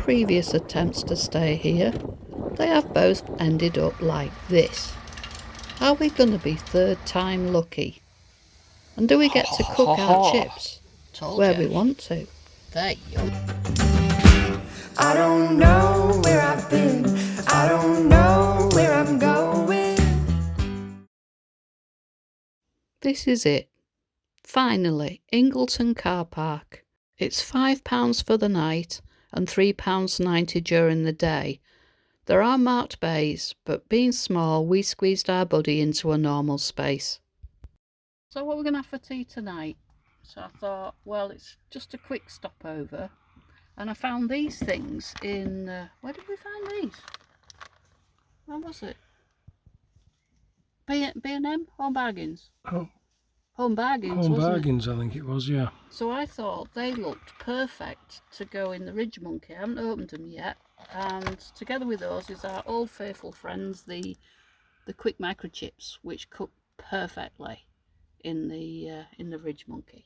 previous attempts to stay here, they have both ended up like this. Are we going to be third time lucky? And do we get to cook our chips where we want to? They're yum. I don't know where I've been, I don't know where I'm going. This is it. Finally, Ingleton car park. It's £5 for the night and £3.90 during the day. There are marked bays, but being small, we squeezed our buddy into a normal space. So what we're going to have for tea tonight? So I thought, well, it's just a quick stopover. And I found these things in, where did we find these? Where was it? B&M? Home Bargains? Oh, Home Bargains, Home wasn't Bargains, I think it was, yeah. So I thought they looked perfect to go in the Ridgemonkey. I haven't opened them yet. And together with those is our old faithful friends, the quick microchips, which cook perfectly in the Ridgemonkey.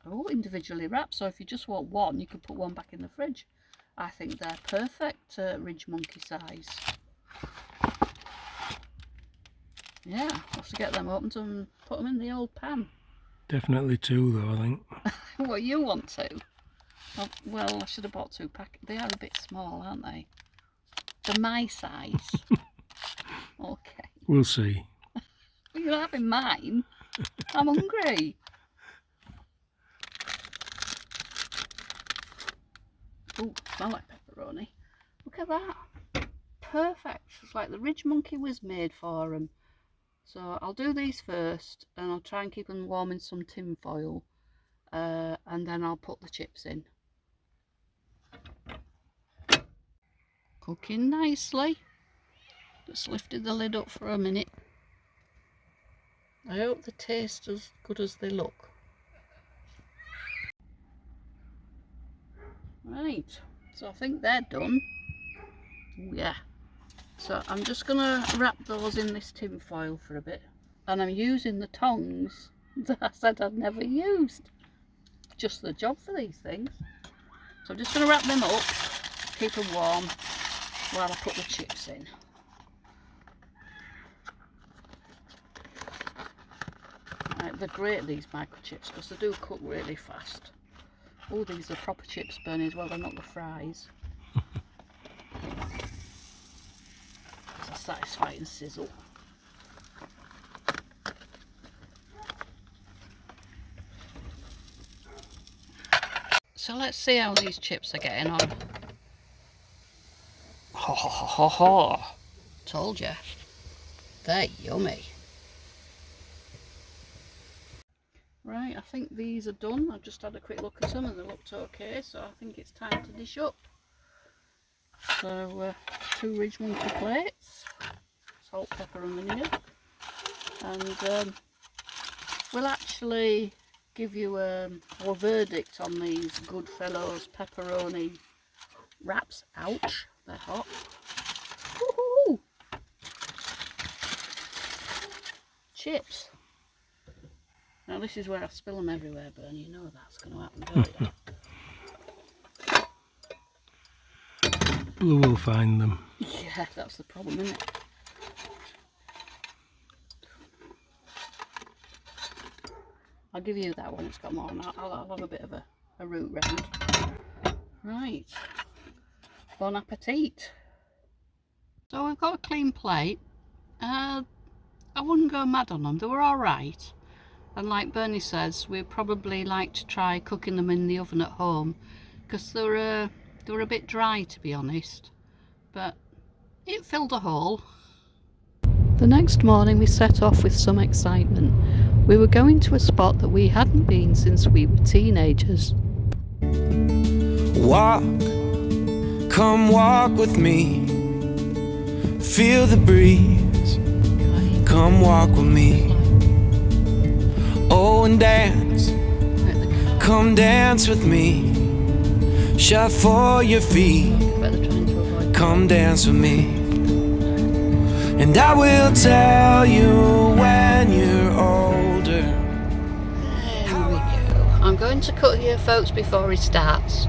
Oh, individually wrapped, so if you just want one, you can put one back in the fridge. I think they're perfect Ridgemonkey size. Yeah, I'll have to get them opened and put them in the old pan. Definitely two though, I think. What, you want to? Oh, well, I should have bought 2 packets. They are a bit small, aren't they? They're my size. Okay. We'll see. Well, you're having mine. I'm hungry. Oh, smell like pepperoni. Look at that. Perfect. It's like the Ridgemonkey was made for them. So I'll do these first, and I'll try and keep them warm in some tin foil, and then I'll put the chips in. Cooking nicely. Just lifted the lid up for a minute. I hope they taste as good as they look. Right, so I think they're done. Ooh, yeah. So I'm just going to wrap those in this tin foil for a bit. And I'm using the tongs that I said I'd never used. Just the job for these things. So I'm just going to wrap them up, keep them warm while I put the chips in. Right, they're great, these microchips, because they do cook really fast. Oh, these are proper chips, Bernie, as well. They're not the fries. It's a satisfying sizzle. So let's see how these chips are getting on. Ho ho ho ho ho! Told you. They're yummy. Right, I think these are done. I've just had a quick look at them and they looked okay, so I think it's time to dish up. So 2 Ridgemonkey plates, salt, pepper and vinegar, and we'll actually give you our verdict on these Goodfellows pepperoni wraps. Ouch, they're hot. Woohoo! Chips. Now this is where I spill them everywhere, Bernie. You know that's going to happen, don't you? Blue will find them. Yeah, that's the problem, isn't it? I'll give you that one, it's got more, and I'll have a bit of a root round. Right. Bon appetit. So we've got a clean plate. I wouldn't go mad on them, they were alright. And like Bernie says, we'd probably like to try cooking them in the oven at home, because they were a bit dry, to be honest, but it filled a hole. The next morning we set off with some excitement. We were going to a spot that we hadn't been since we were teenagers. Walk, come walk with me. Feel the breeze, come walk with me. Oh, and dance, come dance with me. Shuffle your feet, come dance with me. And I will tell you when you're older. There we go. I'm going to cut here, folks, before he starts.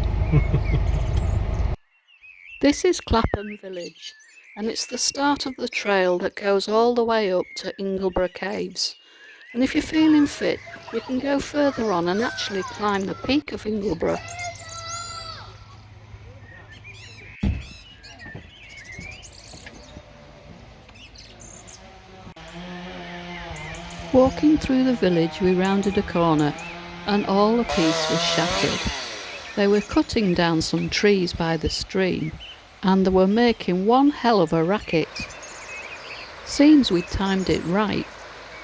This is Clapham Village, and it's the start of the trail that goes all the way up to Ingleborough Caves. And if you're feeling fit, you can go further on and actually climb the peak of Ingleborough. Walking through the village, we rounded a corner and all the peace was shattered. They were cutting down some trees by the stream and they were making one hell of a racket. Seems we'd timed it right,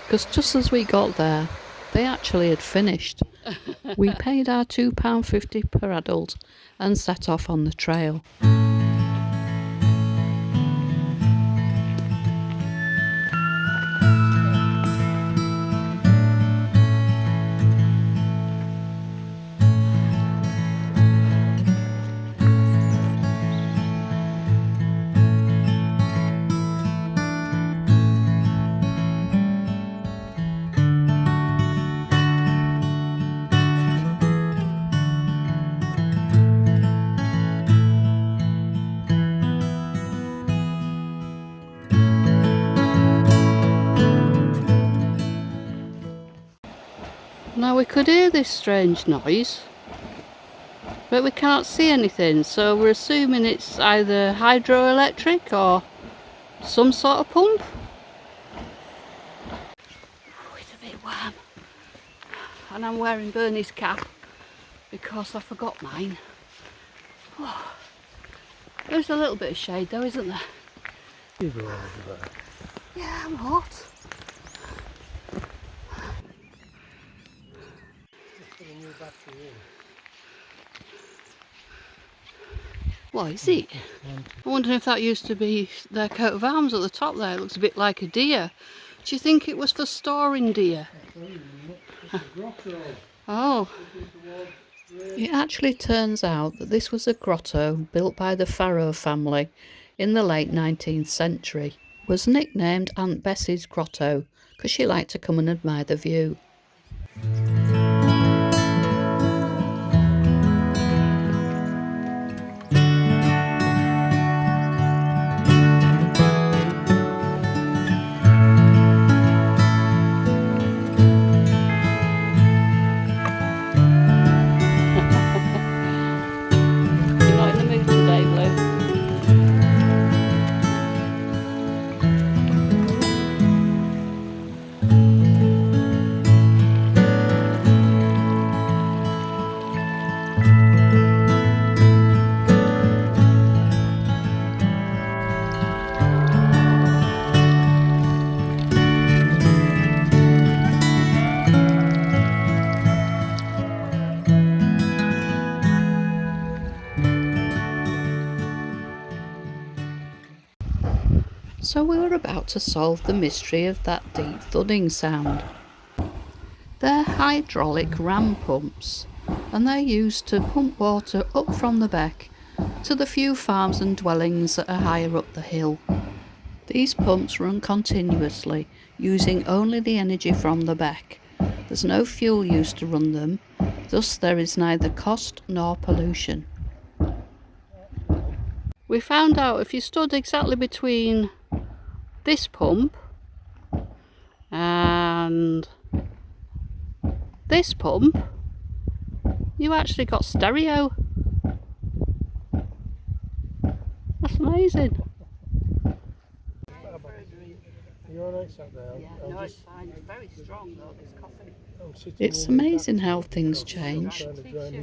because just as we got there, they actually had finished. We paid our £2.50 per adult and set off on the trail. Now we could hear this strange noise, but we can't see anything, so we're assuming it's either hydroelectric or some sort of pump. Oh, it's a bit warm, and I'm wearing Bernie's cap because I forgot mine. Oh, there's a little bit of shade though, isn't there? You go over there. Yeah, I'm hot. What is it? I wonder if that used to be their coat of arms at the top there. It looks a bit like a deer. Do you think it was for storing deer? Oh. It actually turns out that this was a grotto built by the Farrow family in the late 19th century. It was nicknamed Aunt Bessie's Grotto because she liked to come and admire the view. So we were about to solve the mystery of that deep thudding sound. They're hydraulic ram pumps, and they're used to pump water up from the beck to the few farms and dwellings that are higher up the hill. These pumps run continuously, using only the energy from the beck. There's no fuel used to run them, thus there is neither cost nor pollution. We found out if you stood exactly between this pump and this pump, you actually got stereo. That's amazing. You're alright sat there? Yeah, no, it's fine. It's very strong though, this coffee. It's amazing how things change.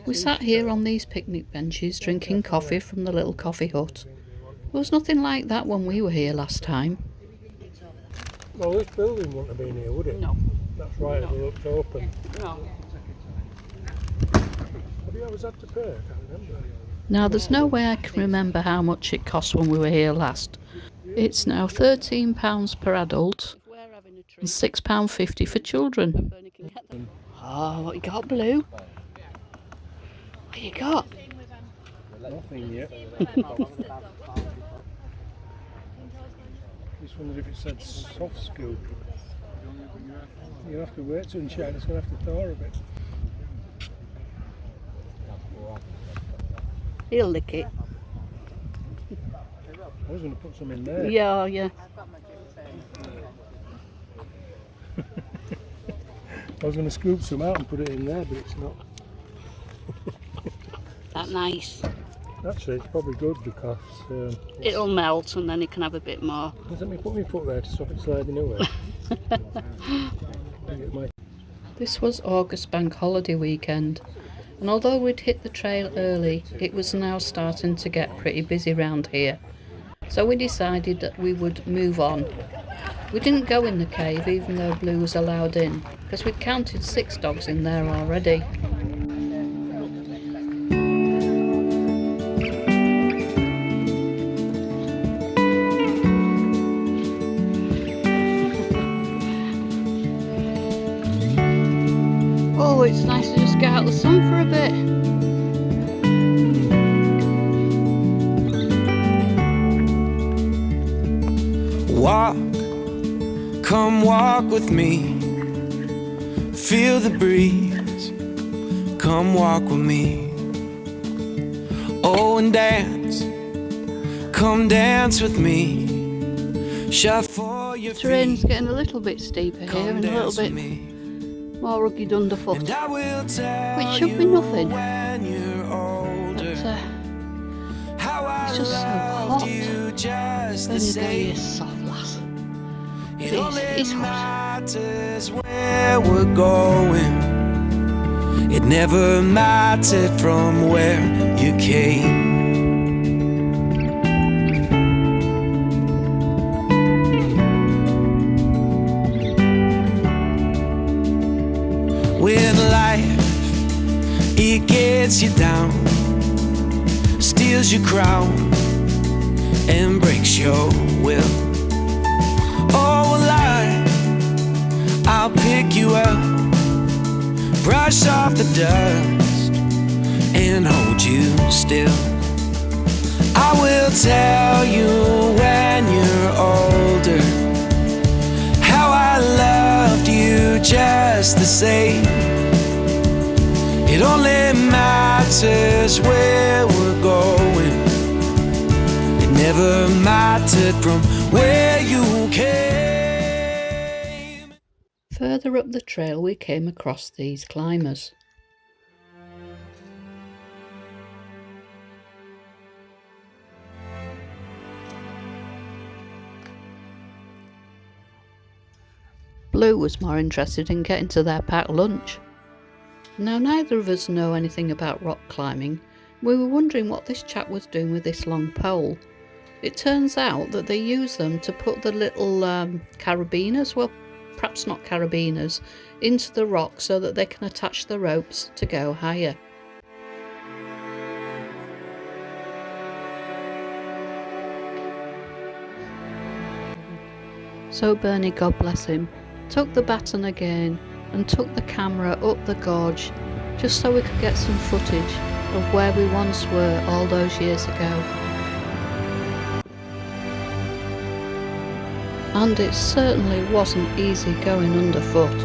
We sat here on these picnic benches drinking coffee from the little coffee hut. There was nothing like that when we were here last time. Well, this building wouldn't have been here, would it? No. That's right, it looked open. No. Have you always had to pay? I can't remember. Now there's no way I can remember how much it cost when we were here last. It's now £13 per adult and £6.50 for children. Oh, what you got, Blue? What you got? Nothing yet. Just wondered if it said soft scoop. You'll have to wait till sunshine, it's going to have to thaw a bit. He'll lick it. I was going to put some in there. Yeah, yeah. I was going to scoop some out and put it in there, but it's not. That nice. Actually, it's probably good because It'll melt and then you can have a bit more. doesn't me put my foot there to stop it sliding away. This was August bank holiday weekend, and although we'd hit the trail early, it was now starting to get pretty busy round here. So we decided that we would move on. We didn't go in the cave even though Blue was allowed in, because we'd counted 6 dogs in there already. Oh, it's nice to just get out of the sun for a bit. Walk, come walk with me. Feel the breeze, come walk with me. Oh, and dance, come dance with me. Shuffle your Terrain's feet, getting a little bit steeper here come and a little dance with bit me. more rugged underfoot. And I will tell Which should be you nothing. when you're older But how I it's just so loved hot. you just the Bernie same. is soft, lass. It It's only hot. matters where we're going. It never mattered from where you came. When life, it gets you down, steals your crown, and breaks your will. Oh, well, I'll pick you up, brush off the dust, and hold you still. I will tell you when you're older how I loved you just the same. It only matters where we're going. It never mattered from where you came. Further up the trail we came across these climbers. Blue was more interested in getting to their packed lunch. Now neither of us know anything about rock climbing. We were wondering what this chap was doing with this long pole. It turns out that they use them to put the little carabiners, well perhaps not carabiners, into the rock so that they can attach the ropes to go higher. So Bernie, God bless him, took the baton again and took the camera up the gorge just so we could get some footage of where we once were all those years ago. And it certainly wasn't easy going underfoot.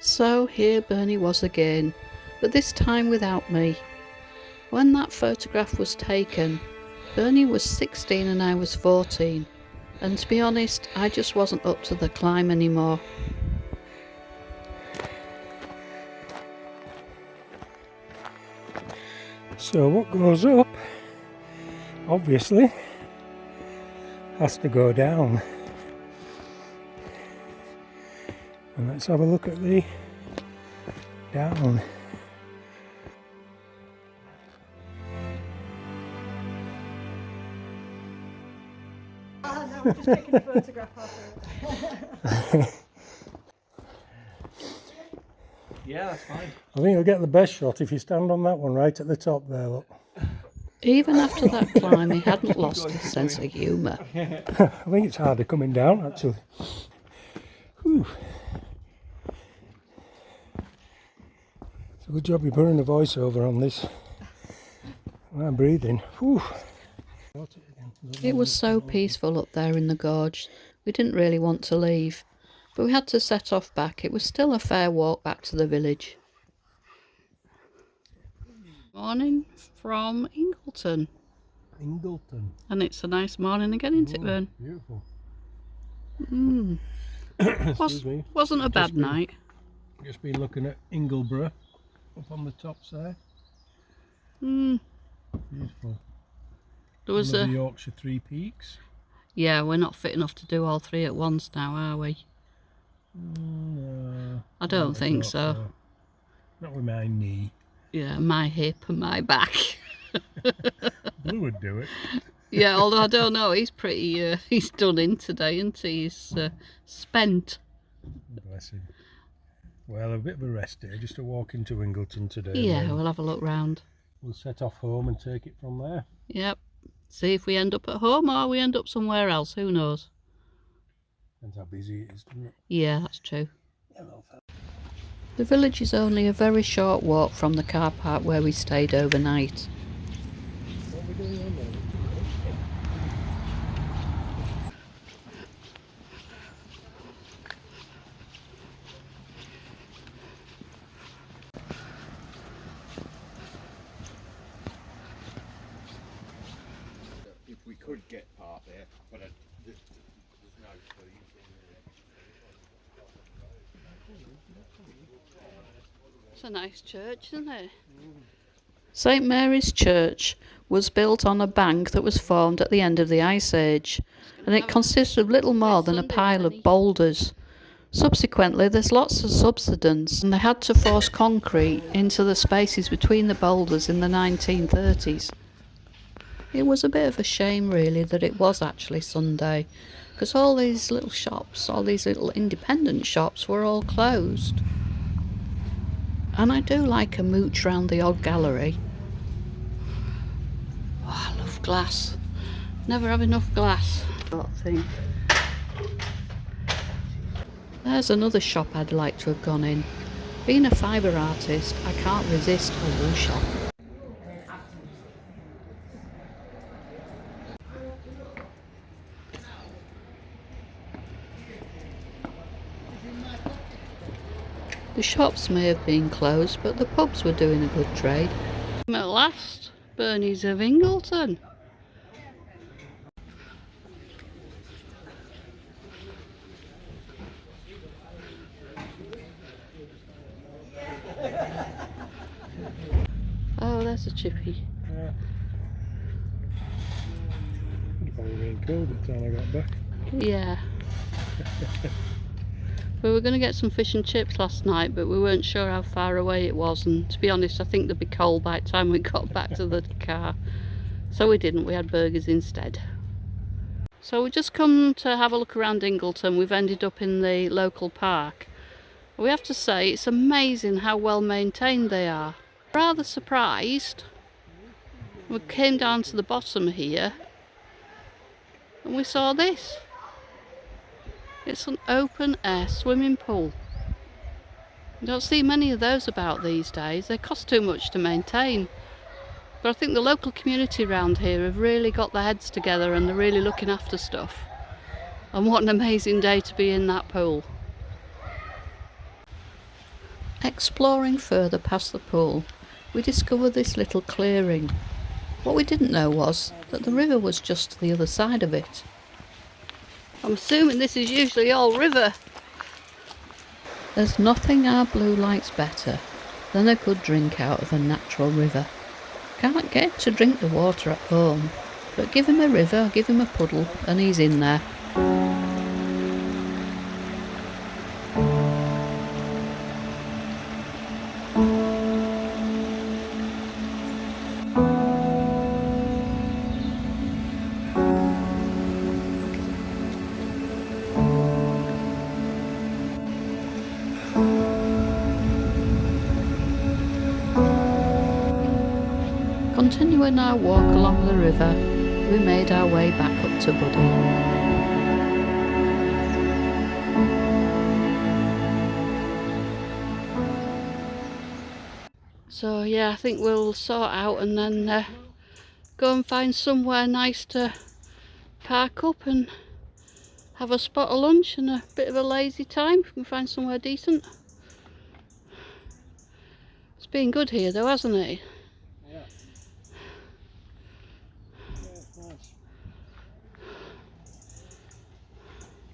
So here Bernie was again, but this time without me. When that photograph was taken, Bernie was 16 and I was 14, and to be honest, I just wasn't up to the climb anymore. So what goes up, obviously, has to go down. And let's have a look at the down. Oh no, we're just taking a photograph of it. Yeah, that's fine. I think you'll get the best shot if you stand on that one right at the top there, look. Even after that climb, he hadn't lost his sense of humour. I think it's harder coming down, actually. Whew. It's a good job you're putting a voiceover on this. I'm breathing. Whew. It was so peaceful up there in the gorge. We didn't really want to leave, but we had to set off back. It was still a fair walk back to the village. Morning from Ingleton. Ingleton. And it's a nice morning again, isn't it, Vern? Beautiful. Excuse me. Wasn't a bad night. Just been looking at Ingleborough up on the tops there. Beautiful. There was the Yorkshire Three Peaks. Yeah, we're not fit enough to do all three at once now, are we? No, I don't think so. Not with my knee. Yeah, my hip and my back. Blue would do it. Yeah, although I don't know, he's pretty, he's done in today, isn't he? He's spent. Bless him. Well, a bit of a rest day, just a walk into Ingleton today. Yeah, we'll have a look round. We'll set off home and take it from there. Yep. See if we end up at home or we end up somewhere else, who knows? Depends how busy it is, doesn't it? Yeah, that's true. The village is only a very short walk from the car park where we stayed overnight. What are we doing on there? If we could get part there, but there's no trees. It's a nice church, isn't it? St Mary's Church was built on a bank that was formed at the end of the Ice Age, and it consists of little more than a pile of boulders. Subsequently, there's lots of subsidence, and they had to force concrete into the spaces between the boulders in the 1930s. It was a bit of a shame, really, that it was actually Sunday, because all these little shops, all these little independent shops were all closed. And I do like a mooch round the odd gallery. Oh, I love glass. Never have enough glass. Sort of thing. There's another shop I'd like to have gone in. Being a fibre artist, I can't resist a wool shop. The shops may have been closed, but the pubs were doing a good trade. At last, Bernie's of Ingleton. Oh, there's a chippy. Yeah. It'd probably been cold by the time I got back. Yeah. We were going to get some fish and chips last night, but we weren't sure how far away it was, and to be honest, I think they'd be cold by the time we got back to the car. So we didn't, we had burgers instead. So we just come to have a look around Ingleton. We've ended up in the local park. We have to say, it's amazing how well maintained they are. Rather surprised. We came down to the bottom here and we saw this. It's an open air swimming pool. You don't see many of those about these days. They cost too much to maintain. But I think the local community around here have really got their heads together and they're really looking after stuff. And what an amazing day to be in that pool. Exploring further past the pool, we discovered this little clearing. What we didn't know was that the river was just the other side of it. I'm assuming this is usually all river. There's nothing our blue likes better than a good drink out of a natural river. Can't get to drink the water at home, but give him a river, give him a puddle, and he's in there. continuing our walk along the river, we made our way back up to Buddy. So yeah, I think we'll sort out and then go and find somewhere nice to park up and have a spot of lunch and a bit of a lazy time if we can find somewhere decent. It's been good here though, hasn't it? Yeah. It's nice.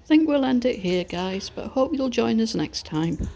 I think we'll end it here, guys, but I hope you'll join us next time.